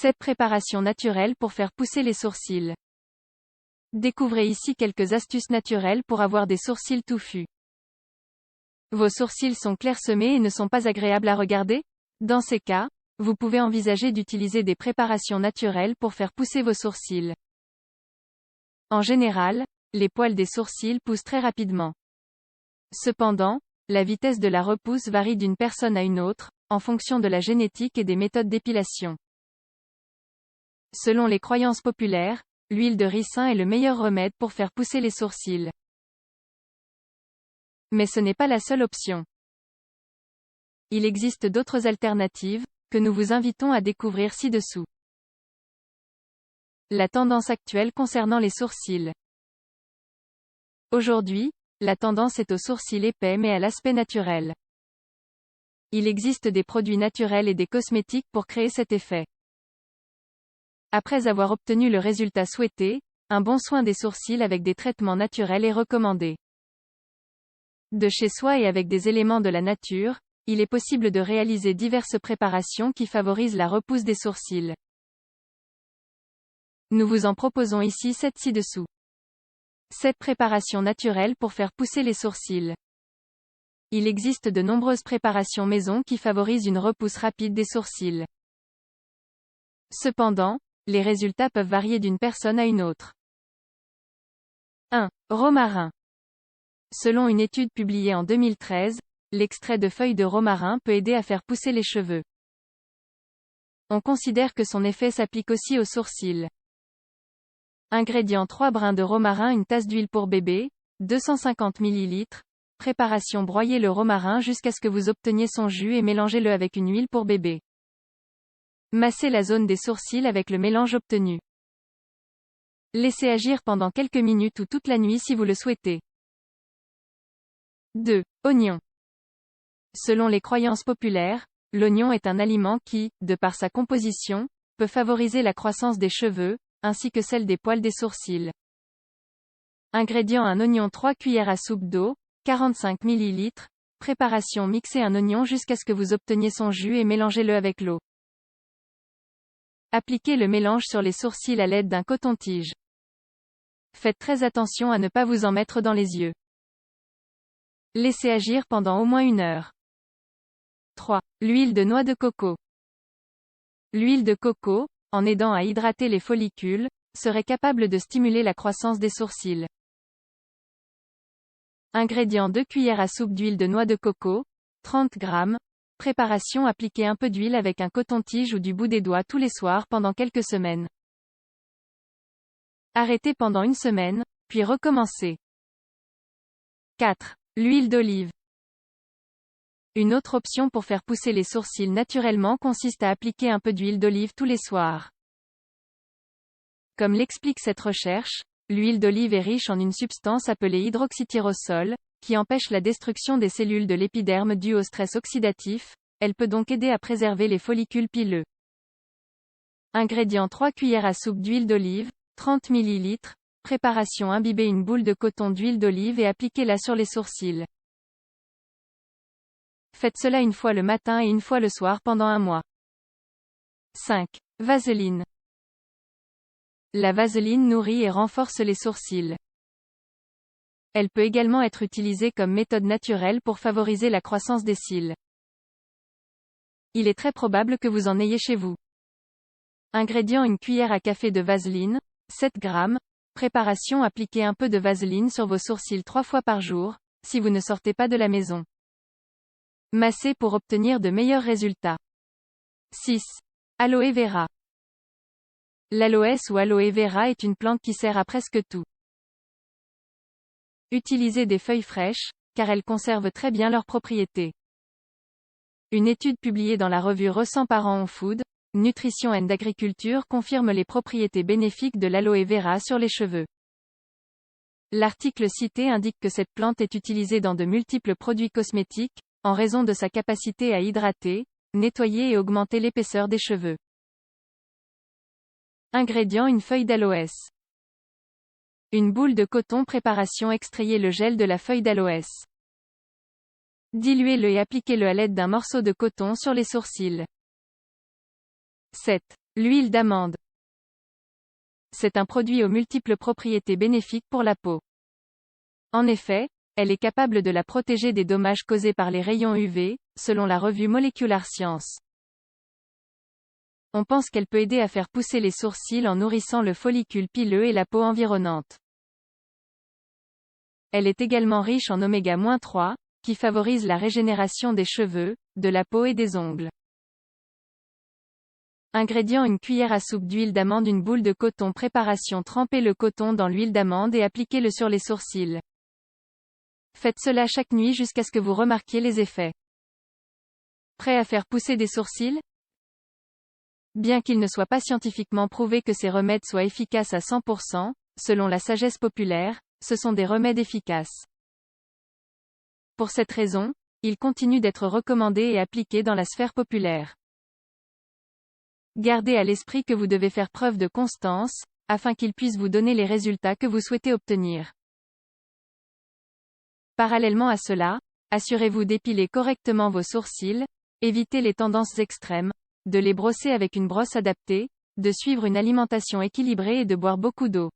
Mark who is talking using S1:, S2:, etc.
S1: 7 préparations naturelles pour faire pousser les sourcils. Découvrez ici quelques astuces naturelles pour avoir des sourcils touffus. Vos sourcils sont clairsemés et ne sont pas agréables à regarder? Dans ces cas, vous pouvez envisager d'utiliser des préparations naturelles pour faire pousser vos sourcils. En général, les poils des sourcils poussent très rapidement. Cependant, la vitesse de la repousse varie d'une personne à une autre, en fonction de la génétique et des méthodes d'épilation. Selon les croyances populaires, l'huile de ricin est le meilleur remède pour faire pousser les sourcils. Mais ce n'est pas la seule option. Il existe d'autres alternatives, que nous vous invitons à découvrir ci-dessous. La tendance actuelle concernant les sourcils. Aujourd'hui, la tendance est aux sourcils épais mais à l'aspect naturel. Il existe des produits naturels et des cosmétiques pour créer cet effet. Après avoir obtenu le résultat souhaité, un bon soin des sourcils avec des traitements naturels est recommandé. De chez soi et avec des éléments de la nature, il est possible de réaliser diverses préparations qui favorisent la repousse des sourcils. Nous vous en proposons ici 7 ci-dessous. 7 préparations naturelles pour faire pousser les sourcils. Il existe de nombreuses préparations maison qui favorisent une repousse rapide des sourcils. Cependant, les résultats peuvent varier d'une personne à une autre. 1. Romarin. Selon une étude publiée en 2013, l'extrait de feuilles de romarin peut aider à faire pousser les cheveux. On considère que son effet s'applique aussi aux sourcils. Ingrédients: 3 brins de romarin, une tasse d'huile pour bébé, 250 ml. Préparation: broyez le romarin jusqu'à ce que vous obteniez son jus et mélangez-le avec une huile pour bébé. Massez la zone des sourcils avec le mélange obtenu. Laissez agir pendant quelques minutes ou toute la nuit si vous le souhaitez. 2. Oignon. Selon les croyances populaires, l'oignon est un aliment qui, de par sa composition, peut favoriser la croissance des cheveux, ainsi que celle des poils des sourcils. Ingrédients: un oignon, 3 cuillères à soupe d'eau, 45 ml. Préparation: mixez un oignon jusqu'à ce que vous obteniez son jus et mélangez-le avec l'eau. Appliquez le mélange sur les sourcils à l'aide d'un coton-tige. Faites très attention à ne pas vous en mettre dans les yeux. Laissez agir pendant au moins 1 heure. 3. L'huile de noix de coco. L'huile de coco, en aidant à hydrater les follicules, serait capable de stimuler la croissance des sourcils. Ingrédients: 2 cuillères à soupe d'huile de noix de coco, 30 g. Préparation: appliquez un peu d'huile avec un coton-tige ou du bout des doigts tous les soirs pendant quelques semaines. Arrêtez pendant 1 semaine, puis recommencez. 4. L'huile d'olive. Une autre option pour faire pousser les sourcils naturellement consiste à appliquer un peu d'huile d'olive tous les soirs. Comme l'explique cette recherche, l'huile d'olive est riche en une substance appelée hydroxytyrosol, qui empêche la destruction des cellules de l'épiderme due au stress oxydatif. Elle peut donc aider à préserver les follicules pileux. Ingrédients: 3 cuillères à soupe d'huile d'olive, 30 ml. Préparation: imbibez une boule de coton d'huile d'olive et appliquez-la sur les sourcils. Faites cela 1 fois le matin et 1 fois le soir pendant 1 mois. 5. Vaseline. La vaseline nourrit et renforce les sourcils. Elle peut également être utilisée comme méthode naturelle pour favoriser la croissance des cils. Il est très probable que vous en ayez chez vous. Ingrédients: 1 cuillère à café de vaseline, 7 g. Préparation: appliquez un peu de vaseline sur vos sourcils 3 fois par jour, si vous ne sortez pas de la maison. Massez pour obtenir de meilleurs résultats. 6. Aloe vera. L'aloès ou aloe vera est une plante qui sert à presque tout. Utilisez des feuilles fraîches, car elles conservent très bien leurs propriétés. Une étude publiée dans la revue Recent Parent on Food, Nutrition and Agriculture confirme les propriétés bénéfiques de l'aloe vera sur les cheveux. L'article cité indique que cette plante est utilisée dans de multiples produits cosmétiques, en raison de sa capacité à hydrater, nettoyer et augmenter l'épaisseur des cheveux. Ingrédients: 1 feuille d'aloès. Une boule de coton. Préparation: extrayez le gel de la feuille d'aloès. Diluez-le et appliquez-le à l'aide d'un morceau de coton sur les sourcils. 7. L'huile d'amande. C'est un produit aux multiples propriétés bénéfiques pour la peau. En effet, elle est capable de la protéger des dommages causés par les rayons UV, selon la revue Molecular Science. On pense qu'elle peut aider à faire pousser les sourcils en nourrissant le follicule pileux et la peau environnante. Elle est également riche en oméga-3, qui favorise la régénération des cheveux, de la peau et des ongles. Ingrédients: une cuillère à soupe d'huile d'amande, une boule de coton. Préparation: trempez le coton dans l'huile d'amande et appliquez-le sur les sourcils. Faites cela chaque nuit jusqu'à ce que vous remarquiez les effets. Prêt à faire pousser des sourcils? Bien qu'il ne soit pas scientifiquement prouvé que ces remèdes soient efficaces à 100%, selon la sagesse populaire, ce sont des remèdes efficaces. Pour cette raison, ils continuent d'être recommandés et appliqués dans la sphère populaire. Gardez à l'esprit que vous devez faire preuve de constance, afin qu'ils puissent vous donner les résultats que vous souhaitez obtenir. Parallèlement à cela, assurez-vous d'épiler correctement vos sourcils, évitez les tendances extrêmes, de les brosser avec une brosse adaptée, de suivre une alimentation équilibrée et de boire beaucoup d'eau.